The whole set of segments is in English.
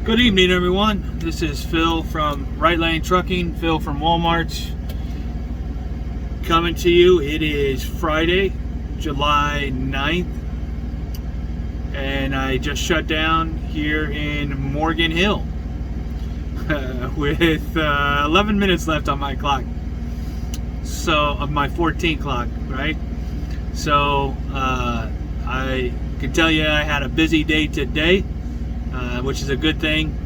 Good evening, everyone. This is Phil from Right Lane Trucking, Phil from Walmart, coming to you. It is Friday, July 9th, and I just shut down here in Morgan Hill with 11 minutes left on my clock, so of my 14 clock, right? So I can tell you I had a busy day today, which is a good thing.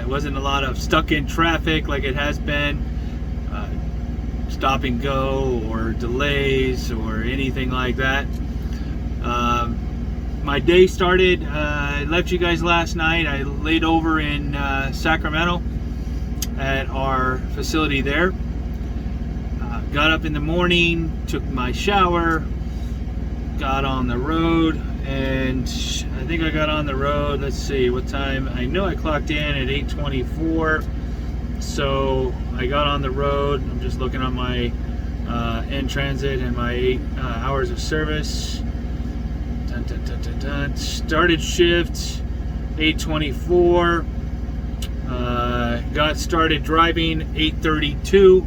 It wasn't a lot of stuck in traffic like it has been, stop and go or delays or anything like that. My day started, I left you guys last night. I laid over in Sacramento at our facility there. Got up in the morning, took my shower, got on the road, and I think I got on the road, let's see what time. I know I clocked in at 8:24, so I got on the road. I'm just looking on my in transit and my 8 hours of service. Started shift 8:24, got started driving 8:32.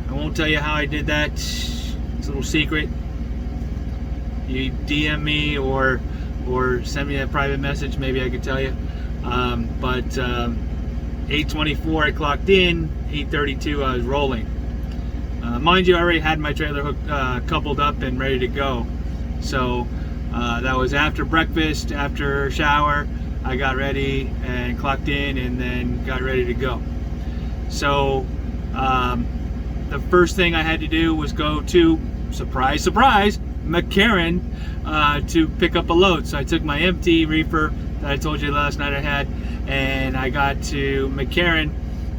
I won't tell you how I did that. It's a little secret. You DM me or send me a private message, maybe I could tell you. But 8:24 I clocked in, 8:32 I was rolling. Mind you, I already had my trailer hook coupled up and ready to go. So that was after breakfast, after shower, I got ready and clocked in and then got ready to go. So the first thing I had to do was go to, surprise, surprise, McCarran to pick up a load. So I took my empty reefer that I told you last night I had, and I got to McCarran.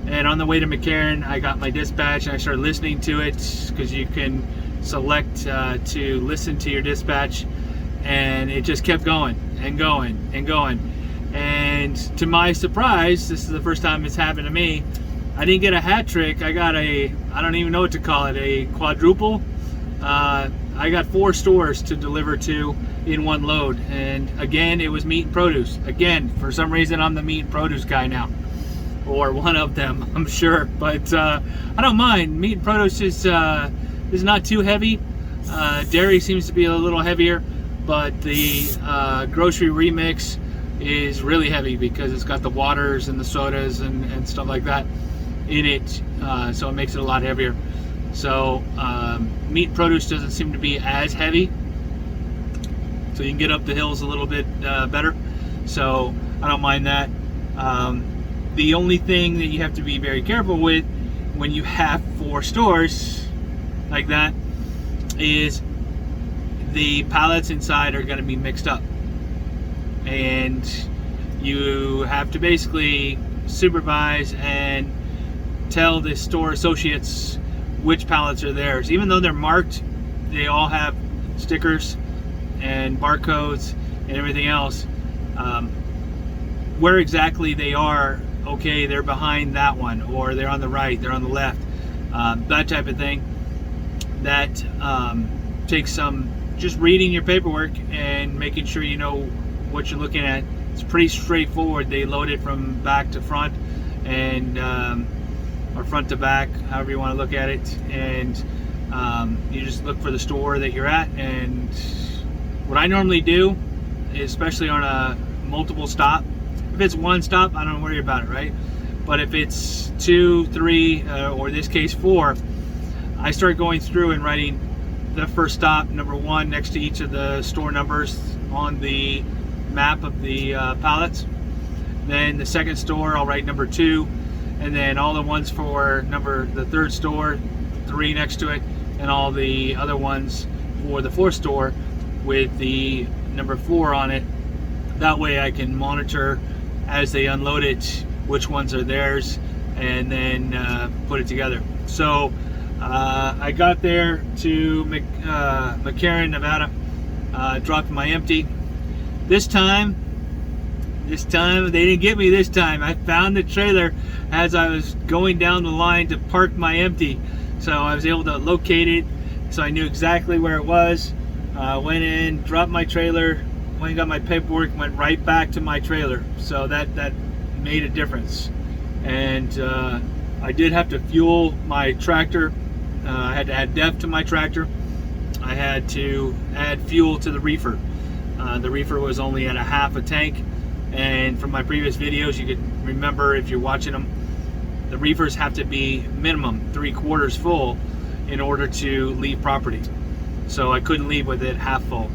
And on the way to McCarran, I got my dispatch and I started listening to it, because you can select to listen to your dispatch, and it just kept going and going and going. And to my surprise, this is the first time it's happened to me, I didn't get a hat trick. I got a, I don't even know what to call it, a quadruple. I got 4 stores to deliver to in one load, and again it was meat and produce. Again, for some reason I'm the meat and produce guy now, or one of them, I'm sure. But I don't mind. Meat and produce is not too heavy. Dairy seems to be a little heavier, but the grocery remix is really heavy because it's got the waters and the sodas and stuff like that in it, so it makes it a lot heavier. So meat produce doesn't seem to be as heavy, so you can get up the hills a little bit better, so I don't mind that. The only thing that you have to be very careful with when you have 4 stores like that is the pallets inside are going to be mixed up, and you have to basically supervise and tell the store associates which pallets are theirs. Even though they're marked, they all have stickers and barcodes and everything else. Where exactly they are, okay, they're behind that one, or they're on the right, they're on the left, that type of thing. That takes some just reading your paperwork and making sure you know what you're looking at. It's pretty straightforward. They load it from back to front, and or front to back, however you want to look at it, and you just look for the store that you're at. And what I normally do, especially on a multiple stop, if it's one stop, I don't worry about it, right? But if it's 2, 3, or in this case 4, I start going through and writing the first stop, number 1, next to each of the store numbers on the map of the pallets. Then the second store, I'll write number 2, and then all the ones for the 3rd store, 3 next to it, and all the other ones for the 4th store with the number 4 on it. That way I can monitor as they unload it which ones are theirs, and then put it together. So I got there to McCarran, Nevada, dropped my empty. This time they didn't get me this time. I found the trailer as I was going down the line to park my empty, so I was able to locate it, so I knew exactly where it was. Went in, dropped my trailer went and got my paperwork, went right back to my trailer. So that made a difference. And I did have to fuel my tractor. I had to add depth to my tractor. I had to add fuel to the reefer. The reefer was only at a half a tank, and from my previous videos you could remember, if you're watching them, the reefers have to be minimum 3/4 full in order to leave property. So I couldn't leave with it half full.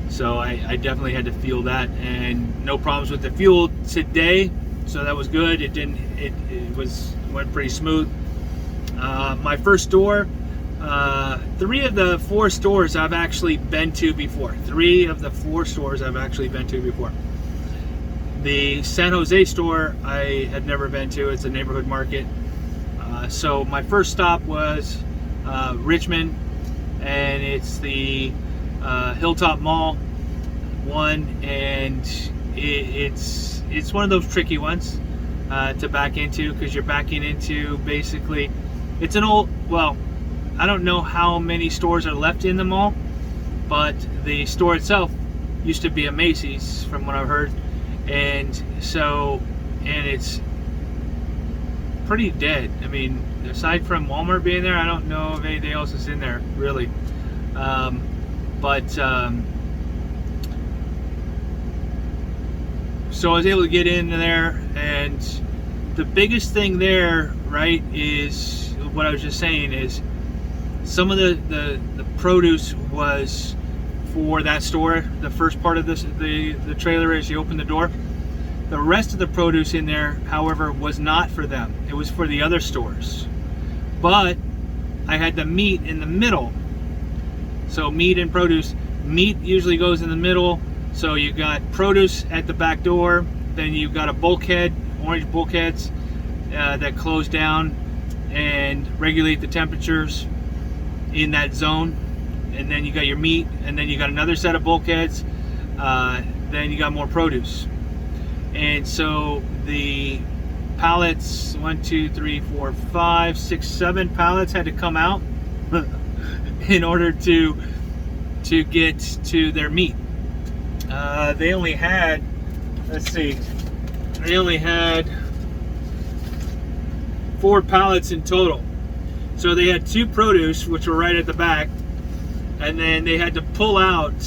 So I definitely had to fuel that, and no problems with the fuel today. So that was good. It went pretty smooth. My first store, 3 of the 4 stores I've actually been to before. 3 of the 4 stores I've actually been to before. The San Jose store I had never been to. It's a neighborhood market. So my first stop was Richmond, and it's the Hilltop Mall one, and it's one of those tricky ones to back into, because you're backing into, basically, it's an old, well, I don't know how many stores are left in the mall, but the store itself used to be a Macy's, from what I've heard, and it's pretty dead. I mean, aside from Walmart being there, I don't know if anything else is in there, really. So I was able to get in there, and the biggest thing there, right, is what I was just saying, is some of the produce was for that store. The first part of the trailer, as you open the door. The rest of the produce in there, however, was not for them. It was for the other stores. But I had the meat in the middle. So meat and produce. Meat usually goes in the middle. So you got produce at the back door. Then you've got a bulkhead, orange bulkheads that close down and regulate the temperatures in that zone. And then you got your meat, and then you got another set of bulkheads. Then you got more produce. And so the pallets, 1, 2, 3, 4, 5, 6, 7 pallets had to come out in order to get to their meat. They only had, they only had 4 pallets in total. So they had 2 produce, which were right at the back, and then they had to pull out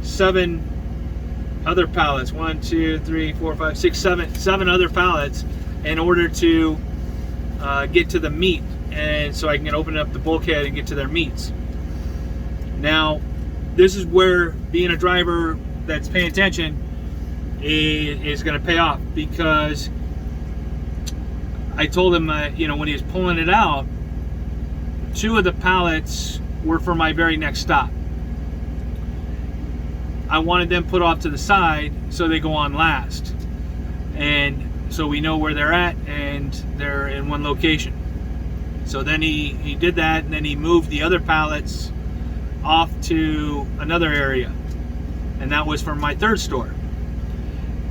7 other pallets, 1, 2, 3, 4, 5, 6, 7 other pallets in order to get to the meat, and so I can open up the bulkhead and get to their meats. Now, this is where being a driver that's paying attention is going to pay off, because I told him, when he was pulling it out, 2 of the pallets were for my very next stop. I wanted them put off to the side so they go on last, and so we know where they're at, and they're in one location. So then he did that, and then he moved the other pallets off to another area, and that was for my third store.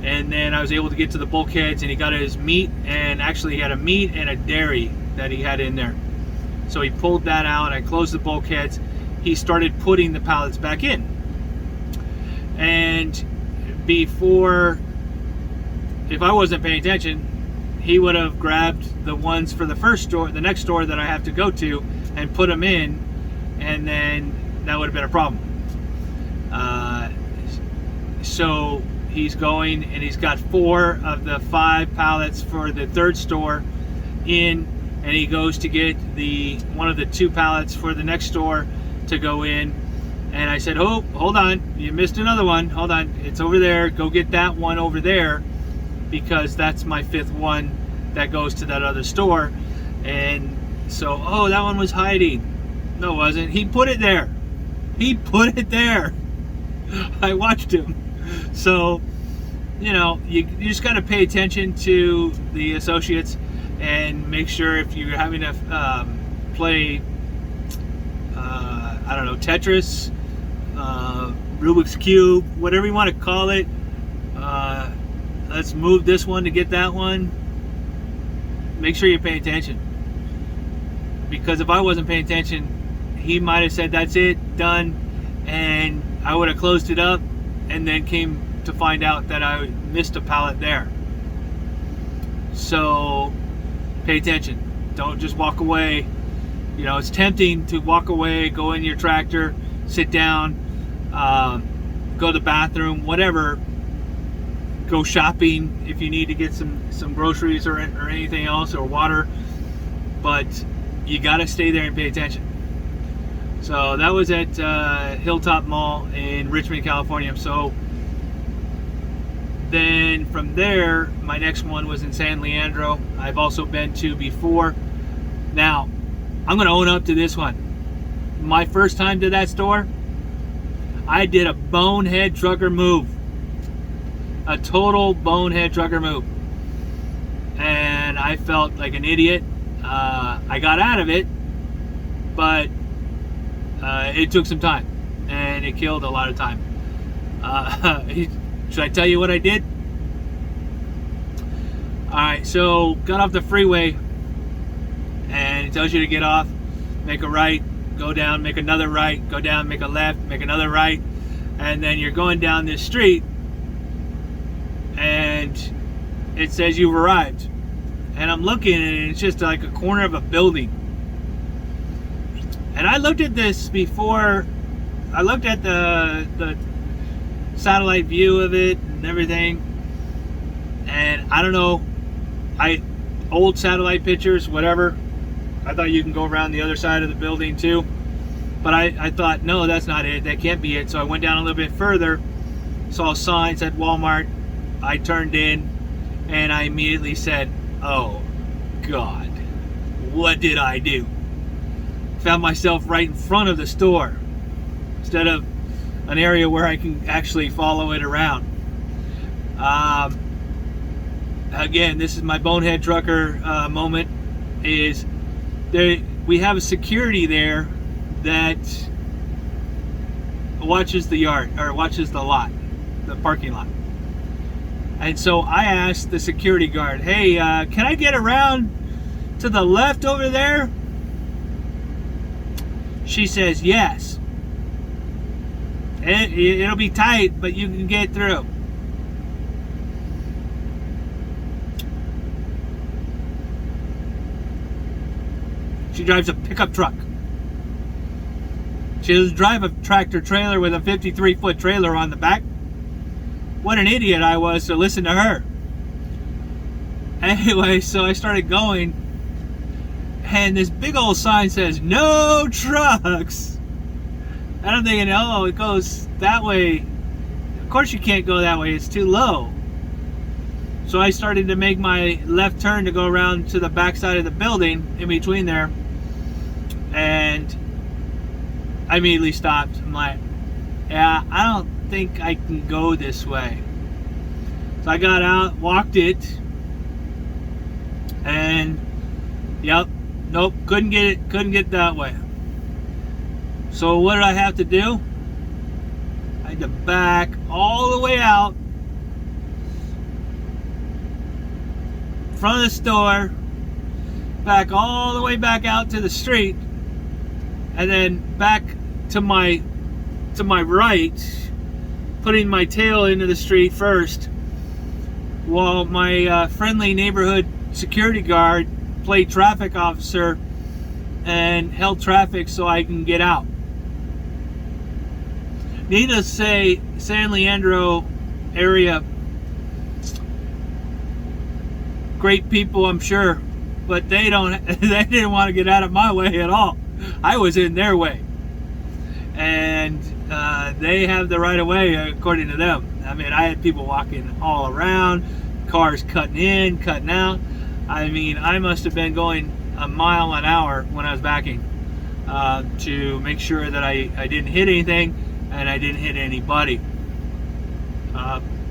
And then I was able to get to the bulkheads, and he got his meat, and actually he had a meat and a dairy that he had in there. So he pulled that out. I closed the bulkheads. He started putting the pallets back in. And before, if I wasn't paying attention, he would have grabbed the ones for the first store, the next store that I have to go to, and put them in, and then that would have been a problem. So he's going, and he's got 4 of the 5 pallets for the third store in, and he goes to get one of the 2 pallets for the next store to go in. And I said, oh, hold on, you missed another one. Hold on, it's over there. Go get that one over there, because that's my 5th one that goes to that other store. And so, oh, that one was hiding. No, it wasn't. He put it there. He put it there. I watched him. So, you just got to pay attention to the associates, and make sure, if you're having to play, I don't know, Tetris, Rubik's Cube, whatever you want to call it. Let's move this one to get that one. Make sure you pay attention, because if I wasn't paying attention, he might have said, that's it, done, and I would have closed it up, and then came to find out that I missed a pallet there. So pay attention. Don't just walk away. You know, it's tempting to walk away, go in your tractor, sit down, go to the bathroom, whatever. Go shopping if you need to get some groceries or anything else, or water. But you got to stay there and pay attention. So that was at Hilltop Mall in Richmond, California. So then from there, my next one was in San Leandro. I've also been to before. Now, I'm going to own up to this one. My first time to that store, I did a bonehead trucker move. A total bonehead trucker move. And I felt like an idiot. I got out of it, but it took some time, and it killed a lot of time. Should I tell you what I did? Alright, so got off the freeway, and it tells you to get off, make a right, go down, make another right, go down, make a left, make another right, and then you're going down this street, and it says you've arrived. And I'm looking, and it's just like a corner of a building. And I looked at this before. I looked at the satellite view of it and everything. And I don't know, old satellite pictures, whatever. I thought you can go around the other side of the building too. But I thought, no, that's not it. That can't be it. So I went down a little bit further, saw a sign said Walmart. I turned in, and I immediately said, oh God, what did I do? Found myself right in front of the store instead of an area where I can actually follow it around. Again, this is my bonehead trucker moment. Is there? We have a security there that watches the yard, or watches the lot, the parking lot. And so I asked the security guard, hey, can I get around to the left over there? She says, yes. It'll be tight, but you can get through. She drives a pickup truck. She doesn't drive a tractor trailer with a 53-foot trailer on the back. What an idiot I was to listen to her. Anyway, so I started going, and this big old sign says, no trucks. And I'm thinking, oh, it goes that way. Of course you can't go that way, it's too low. So I started to make my left turn to go around to the back side of the building, in between there, and I immediately stopped. I'm like, yeah, I don't think I can go this way. So I got out, walked it, and yep, nope, couldn't get that way. So what did I have to do? I had to back all the way out, front of the store, back all the way back out to the street, and then back to my right, putting my tail into the street first, while my friendly neighborhood security guard played traffic officer and held traffic so I can get out. Needless to say, San Leandro area, great people, I'm sure, but they didn't want to get out of my way at all. I was in their way, and they have the right of way according to them. I mean, I had people walking all around, cars cutting in, cutting out. I mean, I must have been going a mile an hour when I was backing to make sure that I didn't hit anything and I didn't hit anybody.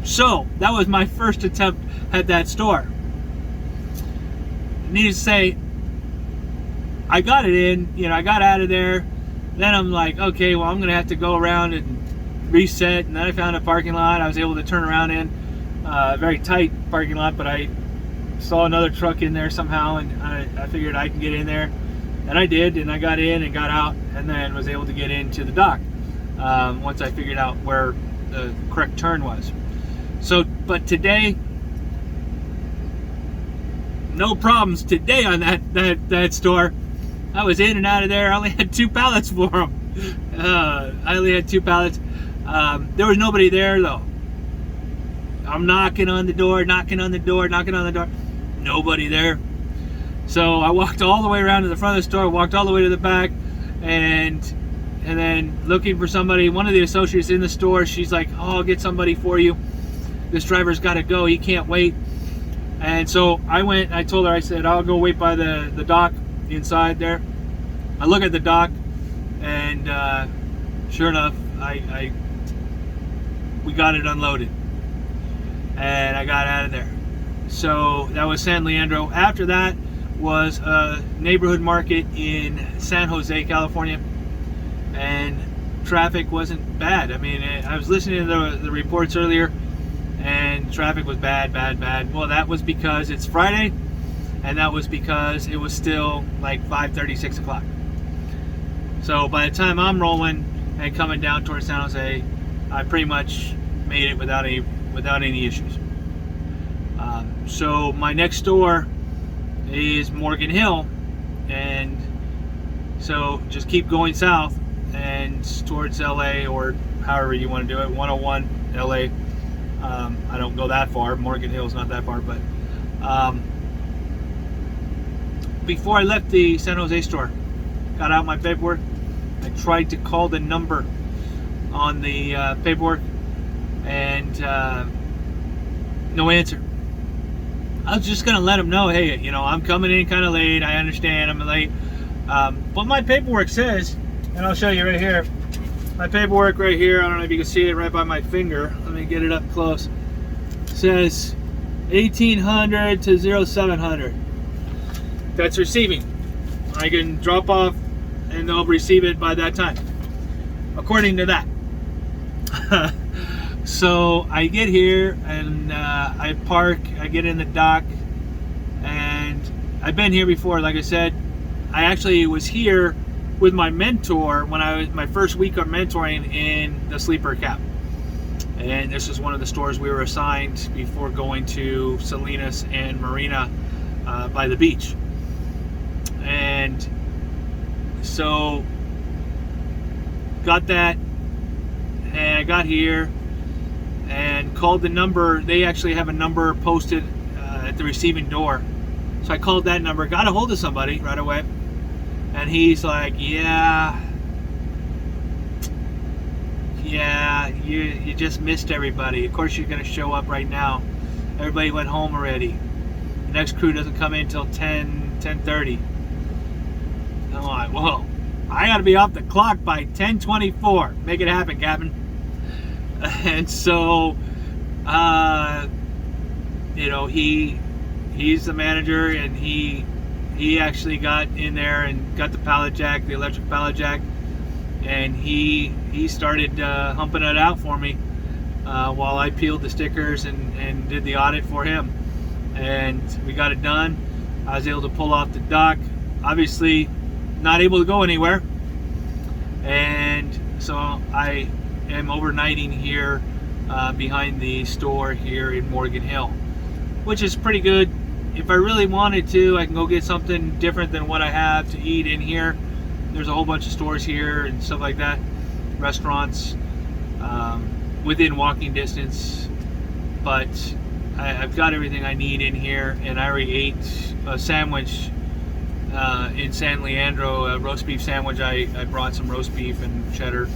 So that was my first attempt at that store. Needless to say, I got it in, I got out of there. Then I'm like, okay, well, I'm gonna have to go around and reset. And then I found a parking lot I was able to turn around in, a very tight parking lot, but I saw another truck in there somehow, and I figured I can get in there, and I did, and I got in and got out, and then was able to get into the dock once I figured out where the correct turn was. So, but today, no problems today on that store. I was in and out of there. I only had 2 pallets for them. I only had 2 pallets. There was nobody there though. I'm knocking on the door. Nobody there. So I walked all the way around to the front of the store, walked all the way to the back, and then looking for somebody. One of the associates in the store, she's like, "Oh, I'll get somebody for you. This driver's got to go. He can't wait." And so I went. I told her, I said, "I'll go wait by the dock inside there." I look at the dock, and sure enough, we got it unloaded, and I got out of there. So that was San Leandro. After that was a neighborhood market in San Jose, California, and traffic wasn't bad. I mean, I was listening to the reports earlier, and traffic was bad. Well, that was because it's Friday, and that was because it was still like 5:30, 6 o'clock. So by the time I'm rolling and coming down towards San Jose, I pretty much made it without any issues. So my next store is Morgan Hill, and so just keep going south and towards LA, or however you want to do it. 101 LA. I don't go that far. Morgan Hill's not that far, but before I left the San Jose store, got out my paperwork. I tried to call the number on the paperwork, and no answer. I was just gonna let them know, hey, you know, I'm coming in kind of late. I understand I'm late, but my paperwork says, and I'll show you right here. My paperwork right here. I don't know if you can see it right by my finger. Let me get it up close. It says 1800 to 0700. That's receiving. I can drop off, and they'll receive it by that time, according to that. So I get here, and I park. I get in the dock, and I've been here before. Like I said, I actually was here with my mentor when I was my first week of mentoring in the sleeper cab, and this is one of the stores we were assigned before going to Salinas and Marina by the beach. And so got that, and I got here and called the number. They actually have a number posted at the receiving door, so I called that number, got a hold of somebody right away, and he's like, yeah, you just missed everybody. Of course you're gonna show up right now. Everybody went home already. The next crew doesn't come in until 10:30. I'm like, whoa, I gotta be off the clock by 10:24. Make it happen, Captain. And so, you know, he's the manager, and he actually got in there and got the pallet jack, the electric pallet jack, and he started humping it out for me while I peeled the stickers and did the audit for him. And we got it done. I was able to pull off the dock. Obviously, not able to go anywhere, and so I am overnighting here behind the store here in Morgan Hill, which is pretty good. If I really wanted to, I can go get something different than what I have to eat in here. There's a whole bunch of stores here and stuff like that, restaurants within walking distance, but I've got everything I need in here. And I already ate a sandwich in San Leandro, a roast beef sandwich. I brought some roast beef and cheddar,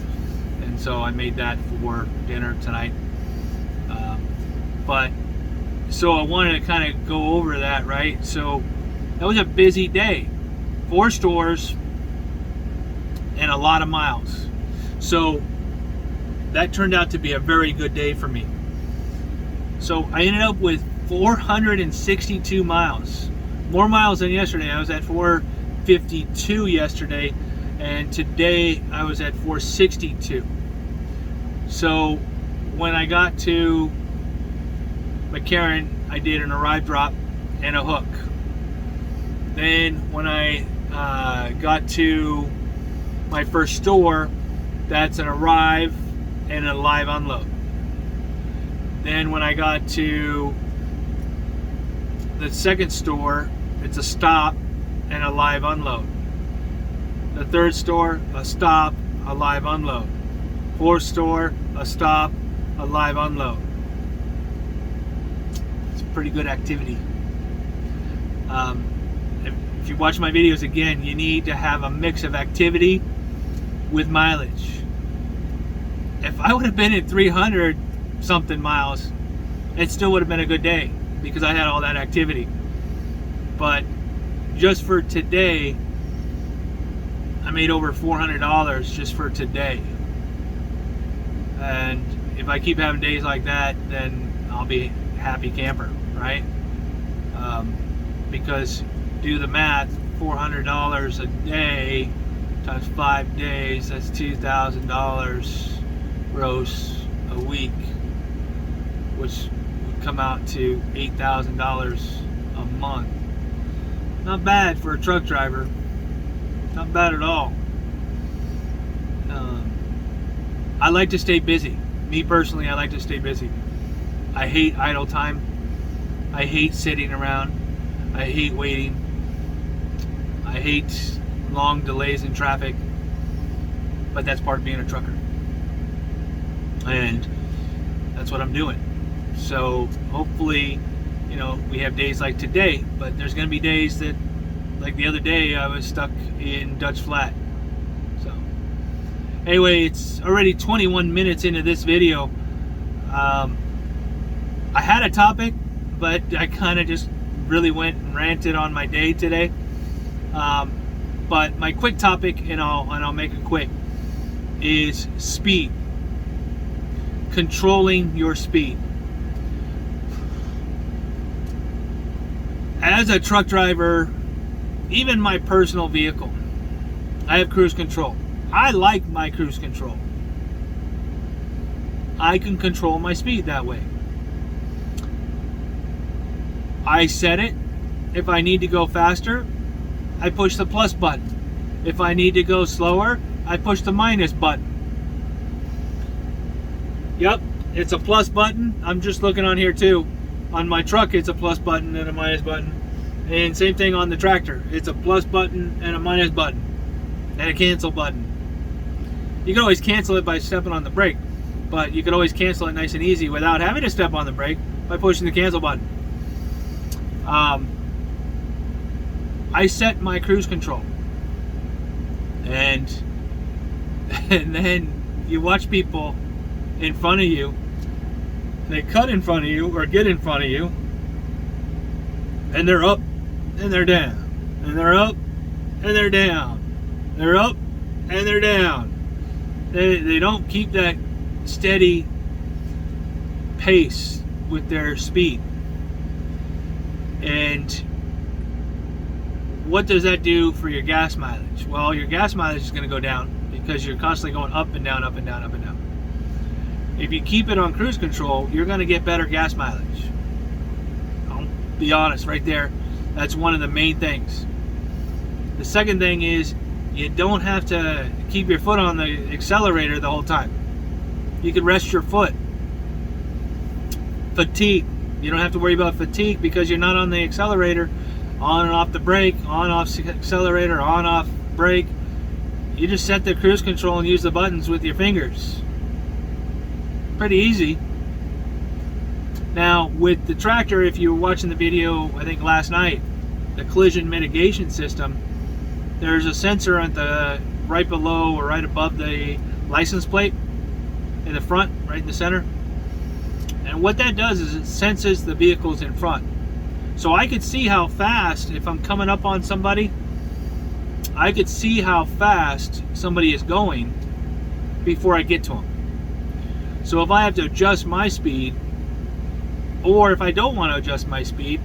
and so I made that for dinner tonight. But so I wanted to kind of go over that, right? So that was a busy day, 4 stores and a lot of miles. So that turned out to be a very good day for me. So I ended up with 462 miles. More miles than yesterday. I was at 452 yesterday, and today I was at 462. So when I got to McCarran, I did an arrive drop and a hook. Then when I got to my first store, that's an arrive and a live unload. Then when I got to the second store, it's a stop and a live unload. The third store, a stop, a live unload. Fourth store, a stop, a live unload. It's pretty good activity. If you watch my videos again, you need to have a mix of activity with mileage. If I would have been at 300 something miles, it still would have been a good day because I had all that activity. But just for today, I made over $400 just for today. And if I keep having days like that, then I'll be a happy camper, right? Because do the math, $400 a day times 5 days, that's $2,000 gross a week, which would come out to $8,000 a month. Not bad for a truck driver. Not bad at all. I like to stay busy. Me personally, I like to stay busy. I hate idle time. I hate sitting around. I hate waiting. I hate long delays in traffic. But that's part of being a trucker. And that's what I'm doing. So hopefully, you know, we have days like today, but there's going to be days that, like the other day, I was stuck in Dutch Flat. So anyway, it's already 21 minutes into this video. I had a topic, but I kind of just really went and ranted on my day today. But my quick topic, and I'll make it quick, is speed. Controlling your speed. As a truck driver, even my personal vehicle, I have cruise control. I like my cruise control. I can control my speed that way. I set it. If I need to go faster, I push the plus button. If I need to go slower, I push the minus button. Yep, it's a plus button. I'm just looking on here too. On my truck, it's a plus button and a minus button. And same thing on the tractor. It's a plus button and a minus button. And a cancel button. You can always cancel it by stepping on the brake. But you can always cancel it nice and easy without having to step on the brake by pushing the cancel button. I set my cruise control. And then you watch people in front of you. They cut in front of you or get in front of you. And they're up and they're down. And they're up and they're down. They're up and they're down. They don't keep that steady pace with their speed. And what does that do for your gas mileage? Well, your gas mileage is going to go down because you're constantly going up and down, up and down, up and down. If you keep it on cruise control, you're going to get better gas mileage. I'll be honest, right there, that's one of the main things. The second thing is you don't have to keep your foot on the accelerator the whole time. You can rest your foot. Fatigue. You don't have to worry about fatigue because you're not on the accelerator, on and off the brake, on off accelerator, on off brake. You just set the cruise control and use the buttons with your fingers. Pretty easy. Now with the tractor, if you were watching the video I think last night, the collision mitigation system, there's a sensor at the right below or right above the license plate in the front, right in the center. And what that does is it senses the vehicles in front. So I could see how fast, if I'm coming up on somebody, I could see how fast somebody is going before I get to them. So if I have to adjust my speed, or if I don't want to adjust my speed,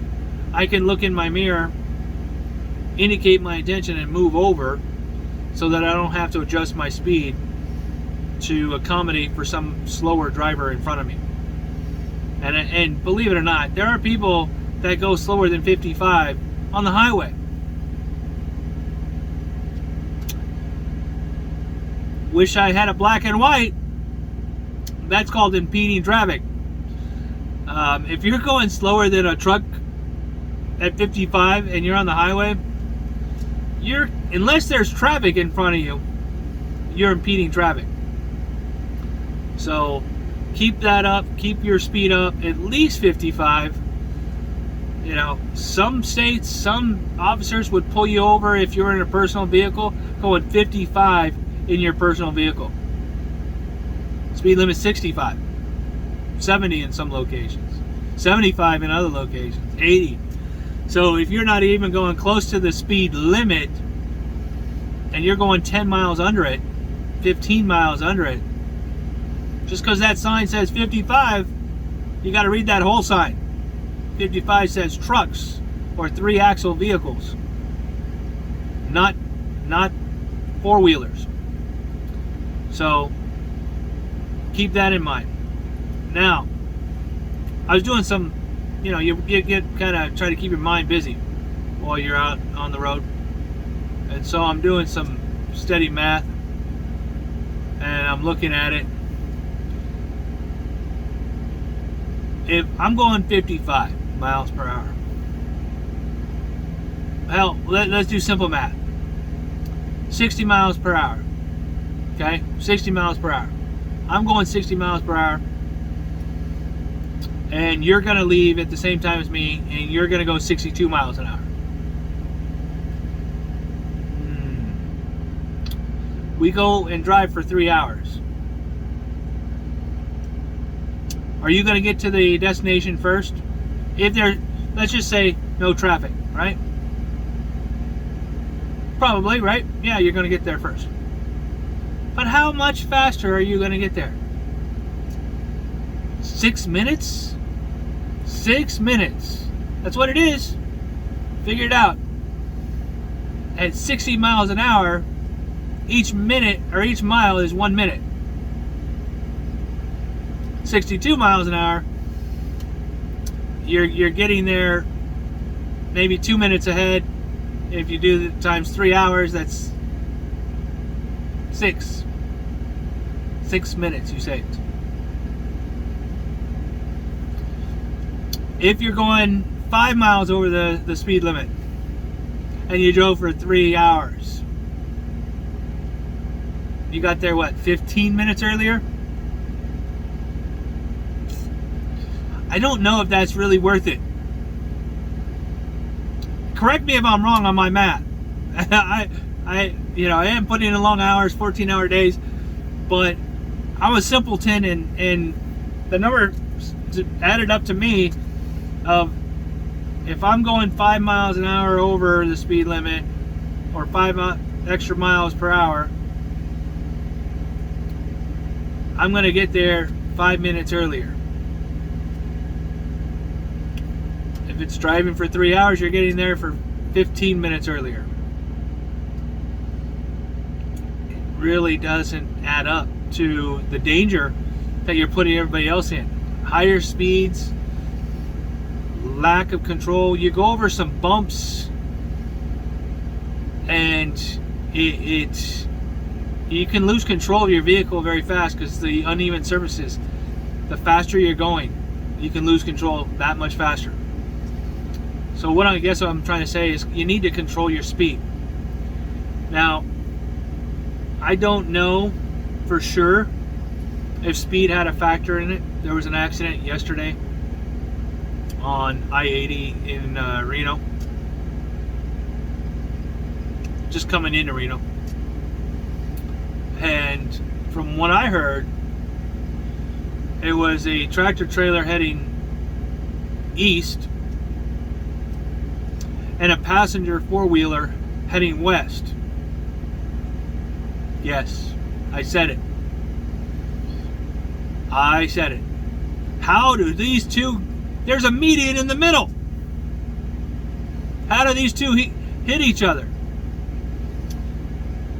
I can look in my mirror, indicate my intention, and move over so that I don't have to adjust my speed to accommodate for some slower driver in front of me. And believe it or not, there are people that go slower than 55 on the highway. Wish I had a black and white. That's called impeding traffic. If you're going slower than a truck at 55 and you're on the highway, unless there's traffic in front of you, you're impeding traffic. So keep that up, keep your speed up, at least 55. You know, some states, some officers would pull you over if you're in a personal vehicle going 55 in your personal vehicle. Speed limit 65, 70 in some locations, 75 in other locations, 80. So if you're not even going close to the speed limit and you're going 10 miles under it, 15 miles under it, just because that sign says 55, you got to read that whole sign. 55 says trucks or 3-axle vehicles, not four-wheelers. So keep that in mind. Now, I was doing some, you know, you get kind of try to keep your mind busy while you're out on the road, and so I'm doing some steady math, and I'm looking at it. If I'm going 55 miles per hour, hell, let's do simple math. 60 miles per hour. Okay, 60 miles per hour. I'm going 60 miles per hour, and you're going to leave at the same time as me, and you're going to go 62 miles an hour. We go and drive for 3 hours. Are you going to get to the destination first? If there, let's just say, no traffic, right? Probably, right? Yeah, you're going to get there first. But how much faster are you going to get there? 6 minutes? 6 minutes. That's what it is. Figure it out. At 60 miles an hour, each minute or each mile is 1 minute. 62 miles an hour, you're getting there maybe 2 minutes ahead. If you do the times 3 hours, that's 6 minutes you saved. If you're going 5 miles over the speed limit and you drove for 3 hours, you got there, what, 15 minutes earlier? I don't know if that's really worth it. Correct me if I'm wrong on my math. I am putting in long hours, 14-hour days, but I'm a simpleton, and the number added up to me of if I'm going 5 miles an hour over the speed limit or 5 extra miles per hour, I'm going to get there 5 minutes earlier. If it's driving for 3 hours, you're getting there for 15 minutes earlier. It really doesn't add up to the danger that you're putting everybody else in. Higher speeds, lack of control. You go over some bumps, and you can lose control of your vehicle very fast because the uneven surfaces. The faster you're going, you can lose control that much faster. So what I guess what I'm trying to say is you need to control your speed. Now, I don't know for sure if speed had a factor in it. There was an accident yesterday on I-80 in Reno. Just coming into Reno. And from what I heard, it was a tractor trailer heading east and a passenger four-wheeler heading west. Yes, I said it. I said it. How do these two, there's a median in the middle. How do these two hit each other?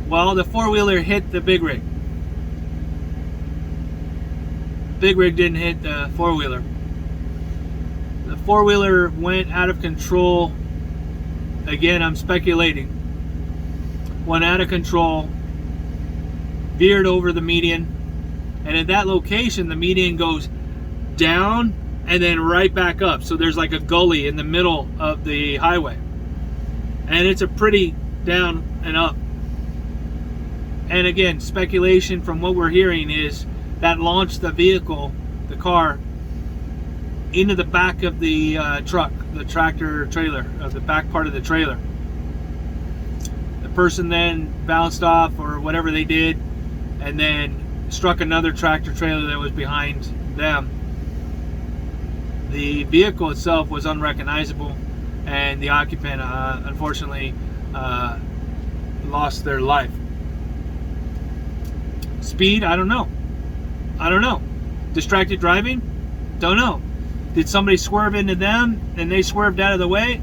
Well, the four-wheeler hit the big rig. Big rig didn't hit the four-wheeler. The four-wheeler went out of control. Again, I'm speculating. Went out of control, veered over the median, and at that location, the median goes down and then right back up. So there's like a gully in the middle of the highway, and it's a pretty down and up. And again, speculation from what we're hearing is that launched the vehicle, the car, into the back of the truck, the tractor trailer, the back part of the trailer. The person then bounced off or whatever they did, and then struck another tractor trailer that was behind them. The vehicle itself was unrecognizable, and the occupant unfortunately lost their life. Speed, I don't know. Distracted driving, don't know. Did somebody swerve into them and they swerved out of the way?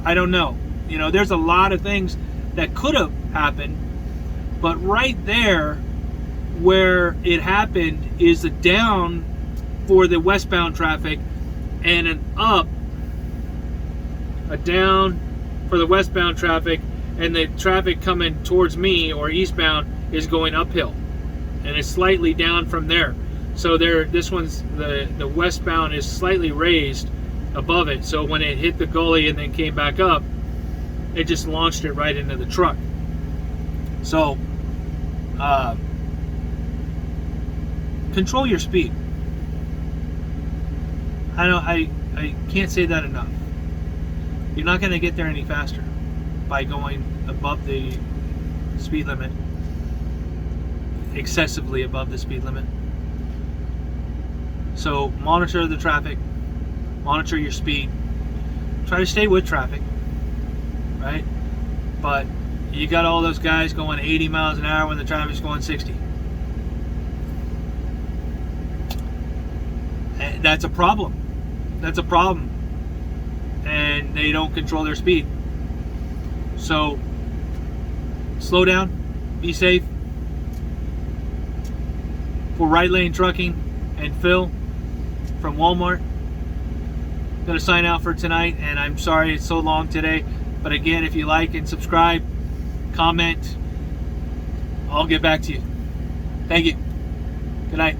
I don't know. You know, there's a lot of things that could have happened, but right there where it happened is a down for the westbound traffic and an up, a down for the westbound traffic, and the traffic coming towards me or eastbound is going uphill, and it's slightly down from there. So there, this one's the westbound is slightly raised above it, so when it hit the gully and then came back up, it just launched it right into the truck. So control your speed. I can't say that enough. You're not going to get there any faster by going above the speed limit, excessively above the speed limit. So monitor the traffic, monitor your speed, try to stay with traffic, right? But you got all those guys going 80 miles an hour when the traffic's going 60. And that's a problem. That's a problem. And they don't control their speed. So slow down, be safe. For Right Lane Trucking and Phil from Walmart, I'm going to sign out for tonight, and I'm sorry it's so long today, but again, if you like and subscribe, comment, I'll get back to you. Thank you. Good night.